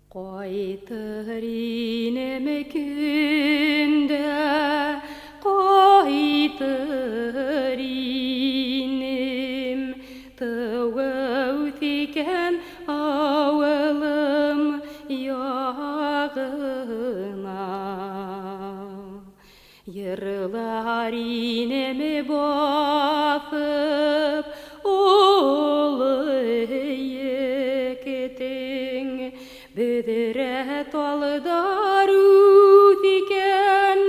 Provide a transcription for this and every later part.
Қайтыр инеме күнде, қайтыр инем, тауып екен ауылым яғына. Йырлар инеме басып, Бедere talдар үтікен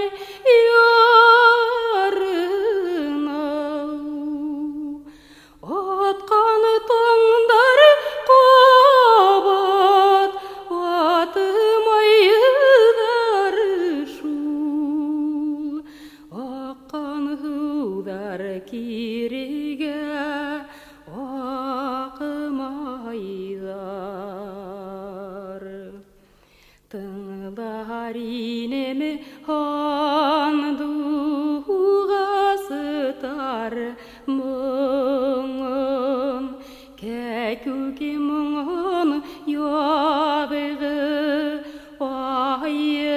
ярына. Атқан таңдар қабат, атымайдар шул. Аққан ғудар кереге ақымайдар. Тыңлар инеме андуғасытар мұңын, кәкуге мұңын ябығы айдарда.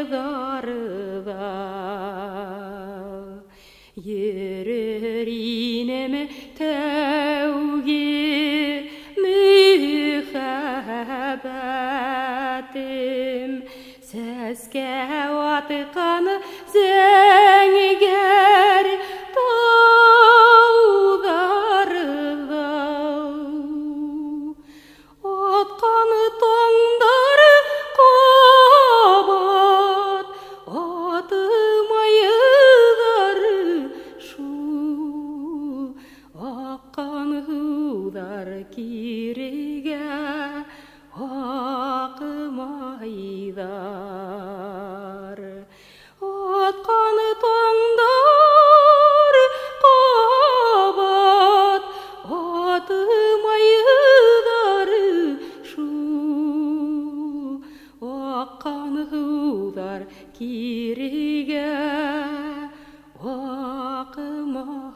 Ерір инеме тәуге müхәбәтім, Сәске атықаны зәңгер таударда. Атқаны таңдар қабат, атымайдар шул. Аққан ғудар кереге ақымайдар. Атқан таңдар қабат, атымайдар шул. Аққан ғудар кереге ақымайдар.